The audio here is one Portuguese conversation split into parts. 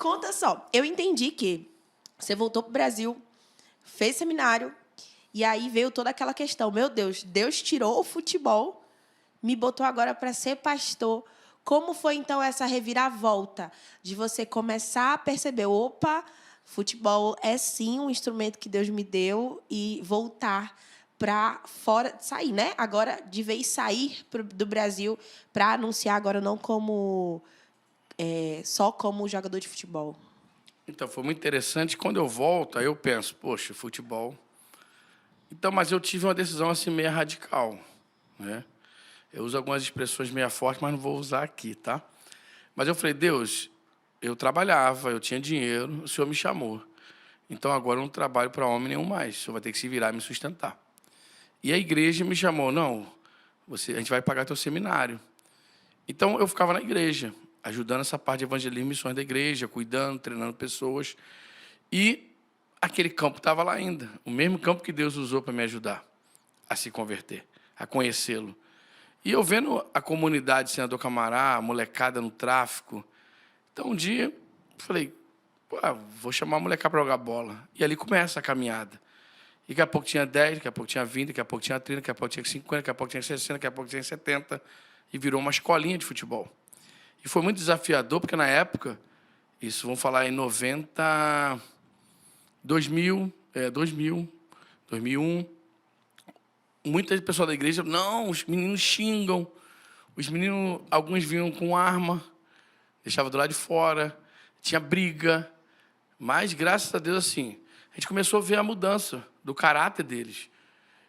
Conta só. Eu entendi que você voltou pro Brasil, fez seminário, e aí veio toda aquela questão. Meu Deus, Deus tirou o futebol, me botou agora para ser pastor. Como foi, então, essa reviravolta de você começar a perceber, opa, futebol é sim um instrumento que Deus me deu e voltar para fora, sair, né? Agora, de vez sair do Brasil para anunciar agora não como só como jogador de futebol. Então, foi muito interessante. Quando eu volto, aí eu penso, poxa, futebol. Então, mas eu tive uma decisão assim meio radical, né? Eu uso algumas expressões meio fortes, mas não vou usar aqui, tá? Mas eu falei, Deus, eu trabalhava, eu tinha dinheiro, o Senhor me chamou. Então, agora eu não trabalho para homem nenhum mais. O Senhor vai ter que se virar e me sustentar. E a igreja me chamou, não, a gente vai pagar teu seminário. Então, eu ficava na igreja, ajudando essa parte de evangelismo e missões da igreja, cuidando, treinando pessoas. E aquele campo estava lá ainda, o mesmo campo que Deus usou para me ajudar a se converter, a conhecê-lo. E eu vendo a comunidade Senador Camará, a molecada no tráfico. Então, um dia, falei, pô, vou chamar a molecada para jogar bola. E ali começa a caminhada. E daqui a pouco tinha 10, daqui a pouco tinha 20, daqui a pouco tinha 30, daqui a pouco tinha 50, daqui a pouco tinha 60, daqui a pouco tinha 70. E virou uma escolinha de futebol. E foi muito desafiador, porque na época, isso vamos falar em 90, 2000, 2001, muitas pessoas da igreja, não, os meninos xingam, os meninos, alguns vinham com arma, deixavam do lado de fora, tinha briga, mas, graças a Deus, assim, a gente começou a ver a mudança do caráter deles.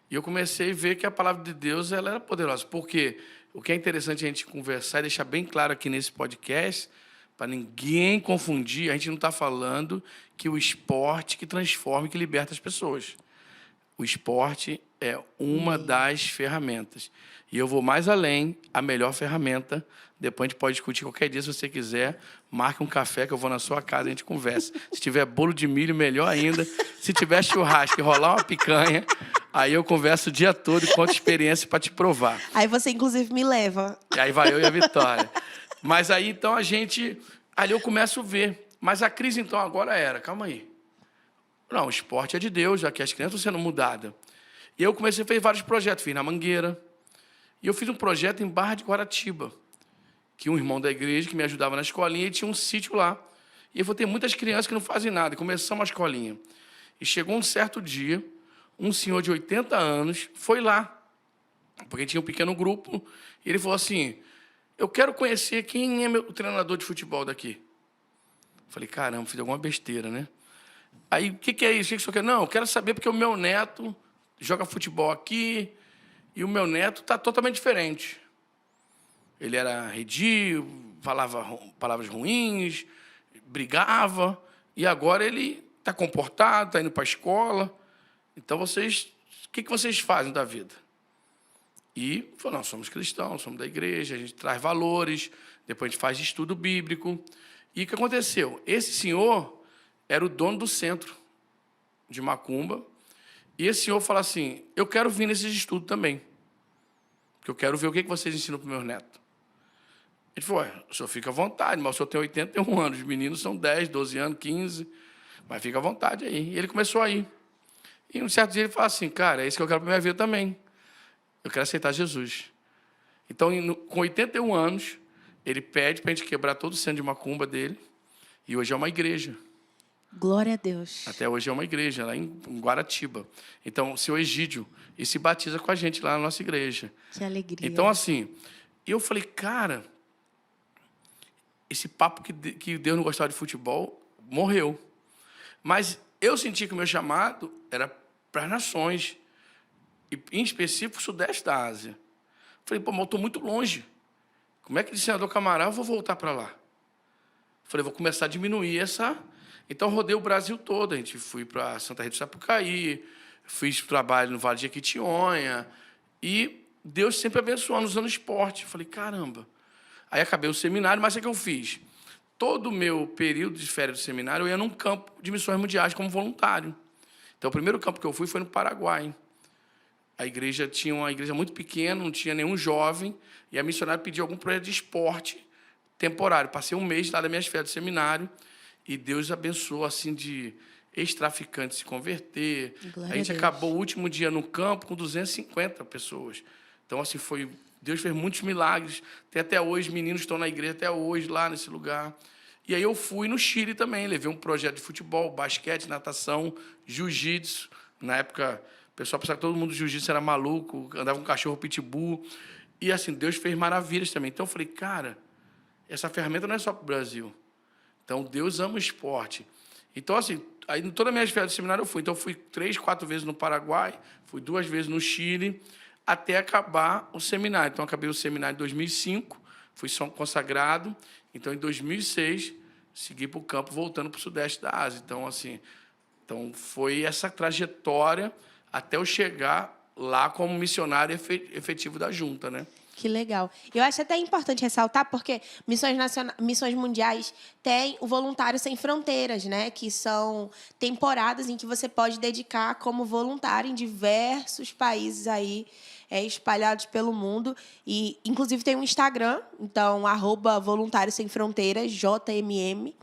E eu comecei a ver que a palavra de Deus ela era poderosa. Porque o que é interessante a gente conversar e deixar bem claro aqui nesse podcast, para ninguém confundir, a gente não está falando que o esporte que transforma e que liberta as pessoas. O esporte é uma das ferramentas. E eu vou mais além, a melhor ferramenta. Depois a gente pode discutir qualquer dia, se você quiser. Marque um café que eu vou na sua casa e a gente conversa. Se tiver bolo de milho, melhor ainda. Se tiver churrasco e rolar uma picanha, aí eu converso o dia todo e conto experiência para te provar. Aí você, inclusive, me leva. E aí vai eu e a Vitória. Mas aí, então, ali eu começo a ver. Mas a crise, então, agora calma aí. Não, o esporte é de Deus, já que as crianças estão sendo mudadas. E eu comecei a fazer vários projetos. Fiz na Mangueira. E eu fiz um projeto em Barra de Guaratiba, que um irmão da igreja que me ajudava na escolinha, e tinha um sítio lá. E eu falei, tem muitas crianças que não fazem nada. E começamos a escolinha. E chegou um certo dia, um senhor de 80 anos foi lá, porque tinha um pequeno grupo, e ele falou assim, eu quero conhecer quem é o treinador de futebol daqui. Eu falei, caramba, fiz alguma besteira, né? Aí, o que é isso? O que você quer? Não, eu quero saber porque o meu neto joga futebol aqui e o meu neto está totalmente diferente. Ele era arredio, falava palavras ruins, brigava, e agora ele está comportado, está indo para a escola. Então, o que vocês fazem da vida? E falou, nós somos cristãos, somos da igreja, a gente traz valores, depois a gente faz estudo bíblico. E o que aconteceu? Esse senhor era o dono do centro de Macumba, e esse senhor fala assim, eu quero vir nesses estudos também, porque eu quero ver o que vocês ensinam para os meus netos. Ele falou, o senhor fica à vontade, mas o senhor tem 81 anos, os meninos são 10, 12 anos, 15, mas fica à vontade aí. E ele começou a ir. E um certo dia ele fala assim, cara, é isso que eu quero para a minha vida também. Eu quero aceitar Jesus. Então, com 81 anos, ele pede para a gente quebrar todo o centro de Macumba dele, e hoje é uma igreja. Glória a Deus. Até hoje é uma igreja, lá em Guaratiba. Então, o seu Egídio, e se batiza com a gente lá na nossa igreja. Que alegria. Então, assim, eu falei, cara, esse papo que Deus não gostava de futebol, morreu. Mas eu senti que o meu chamado era para as nações, e em específico o sudeste da Ásia. Falei, pô, mas eu estou muito longe. Como é que de Senador Camará eu vou voltar para lá? Falei, vou começar a diminuir essa... Então, rodei o Brasil todo. A gente fui para Santa Rita do Sapucaí, fiz trabalho no Vale de Jequitinhonha, e Deus sempre abençoando, usando esporte. Falei, caramba. Aí acabei o seminário, mas o que eu fiz? Todo o meu período de férias do seminário, eu ia num campo de missões mundiais como voluntário. Então, o primeiro campo que eu fui foi no Paraguai. A igreja tinha uma igreja muito pequena, não tinha nenhum jovem, e a missionária pediu algum projeto de esporte temporário. Passei um mês lá das minhas férias do seminário, e Deus abençoou, assim, de ex-traficantes se converter. Glória A gente a Deus. acabou o último dia no campo com 250 pessoas. Então, assim, Deus fez muitos milagres. Tem até hoje, meninos estão na igreja até hoje, lá nesse lugar. E aí eu fui no Chile também, levei um projeto de futebol, basquete, natação, jiu-jitsu. Na época, o pessoal pensava que todo mundo do jiu-jitsu era maluco, andava com um cachorro pitbull. E, assim, Deus fez maravilhas também. Então, eu falei, cara, essa ferramenta não é só para o Brasil. Então, Deus ama o esporte. Então, assim, aí em todas as minhas férias de seminário eu fui. Então, eu fui 3, 4 vezes no Paraguai, fui 2 vezes no Chile, até acabar o seminário. Então, acabei o seminário em 2005, fui consagrado. Então, em 2006, segui para o campo, voltando para o Sudeste da Ásia. Então, assim, foi essa trajetória até eu chegar lá como missionário efetivo da junta, né? Que legal. Eu acho até importante ressaltar, porque missões mundiais têm o Voluntário Sem Fronteiras, né? Que são temporadas em que você pode dedicar como voluntário em diversos países aí, espalhados pelo mundo. E, inclusive, tem um Instagram, então, @Voluntário Sem Fronteiras, JMM.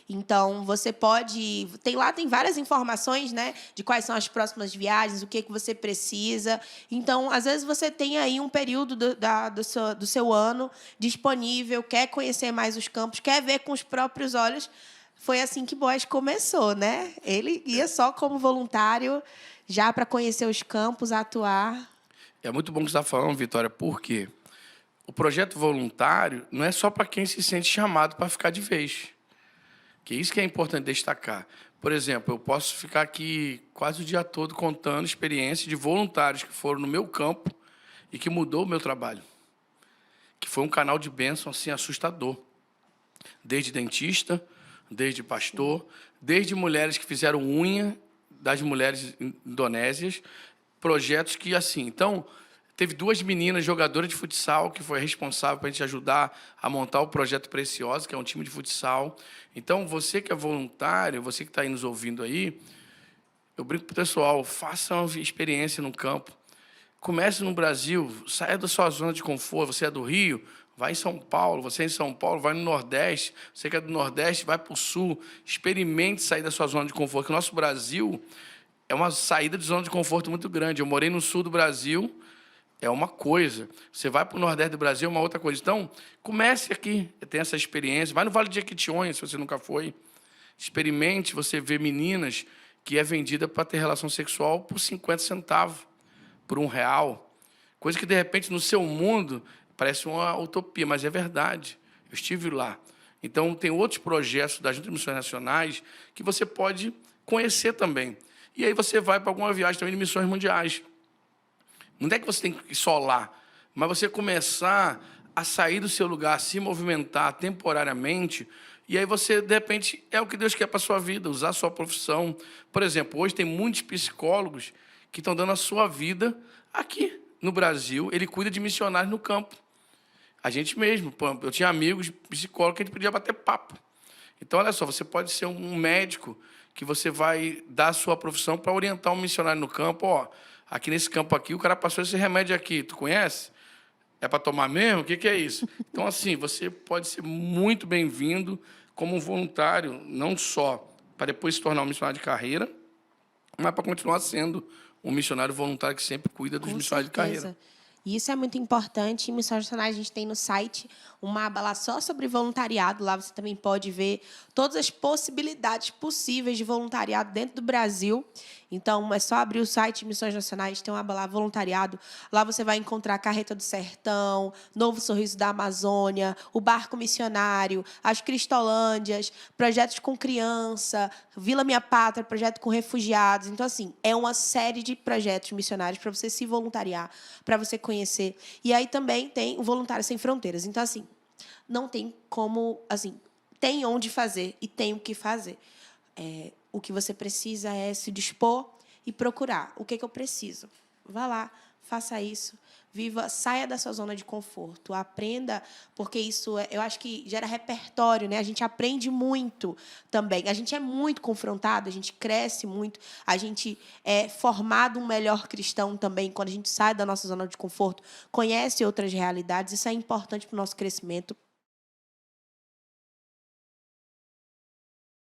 Então, você pode... Tem várias informações, né? De quais são as próximas viagens, o que você precisa. Então, às vezes, você tem aí um período do seu ano disponível, quer conhecer mais os campos, quer ver com os próprios olhos. Foi assim que Boaz começou, né? Ele ia só como voluntário, já para conhecer os campos, atuar. É muito bom que você está falando, Vitória, porque o projeto voluntário não é só para quem se sente chamado para ficar de vez. Que isso que é importante destacar. Por exemplo, eu posso ficar aqui quase o dia todo contando experiências de voluntários que foram no meu campo e que mudou o meu trabalho. Que foi um canal de bênção assim, assustador. Desde dentista, desde pastor, desde mulheres que fizeram unha das mulheres indonésias, projetos que, assim... Então, teve 2 meninas jogadoras de futsal que foi responsável para a gente ajudar a montar o Projeto Preciosa, que é um time de futsal. Então, você que é voluntário, você que está aí nos ouvindo aí, eu brinco para o pessoal, faça uma experiência no campo. Comece no Brasil, saia da sua zona de conforto. Você é do Rio, vai em São Paulo. Você é em São Paulo, vai no Nordeste. Você que é do Nordeste, vai para o Sul. Experimente sair da sua zona de conforto. Porque o nosso Brasil é uma saída de zona de conforto muito grande. Eu morei no Sul do Brasil, é uma coisa. Você vai para o Nordeste do Brasil, é uma outra coisa. Então, comece aqui, tem essa experiência. Vai no Vale de Jequitinhonha, se você nunca foi. Experimente, você vê meninas que é vendida para ter relação sexual por 50 centavos, por R$1. Coisa que, de repente, no seu mundo, parece uma utopia, mas é verdade. Eu estive lá. Então, tem outros projetos das Juntas de Missões Nacionais que você pode conhecer também. E aí você vai para alguma viagem também de missões mundiais. Não é que você tem que ir só lá, mas você começar a sair do seu lugar, se movimentar temporariamente, e aí você, de repente, é o que Deus quer para a sua vida, usar a sua profissão. Por exemplo, hoje tem muitos psicólogos que estão dando a sua vida aqui no Brasil. Ele cuida de missionários no campo. A gente mesmo, eu tinha amigos psicólogos que a gente podia bater papo. Então, olha só, você pode ser um médico que você vai dar a sua profissão para orientar um missionário no campo. Ó, aqui nesse campo aqui, o cara passou esse remédio aqui, tu conhece? É para tomar mesmo? O que é isso? Então, assim, você pode ser muito bem-vindo como um voluntário, não só para depois se tornar um missionário de carreira, mas para continuar sendo um missionário voluntário que sempre cuida dos missionários de carreira. E isso é muito importante. Em Missões Nacionais, a gente tem no site uma aba lá só sobre voluntariado. Lá você também pode ver todas as possibilidades possíveis de voluntariado dentro do Brasil. Então, é só abrir o site de Missões Nacionais, tem uma aba lá, voluntariado. Lá você vai encontrar a Carreta do Sertão, Novo Sorriso da Amazônia, o Barco Missionário, as Cristolândias, projetos com criança, Vila Minha Pátria, projeto com refugiados. Então, assim, é uma série de projetos missionários para você se voluntariar, para você conhecer. E aí também tem o Voluntário Sem Fronteiras. Então, assim, não tem como... assim, tem onde fazer e tem o que fazer. O que você precisa é se dispor e procurar. O que eu preciso? Vá lá, faça isso, viva, saia da sua zona de conforto, aprenda, porque isso, eu acho que gera repertório, né? A gente aprende muito também. A gente é muito confrontado, a gente cresce muito, a gente é formado um melhor cristão também quando a gente sai da nossa zona de conforto, conhece outras realidades. Isso é importante para o nosso crescimento.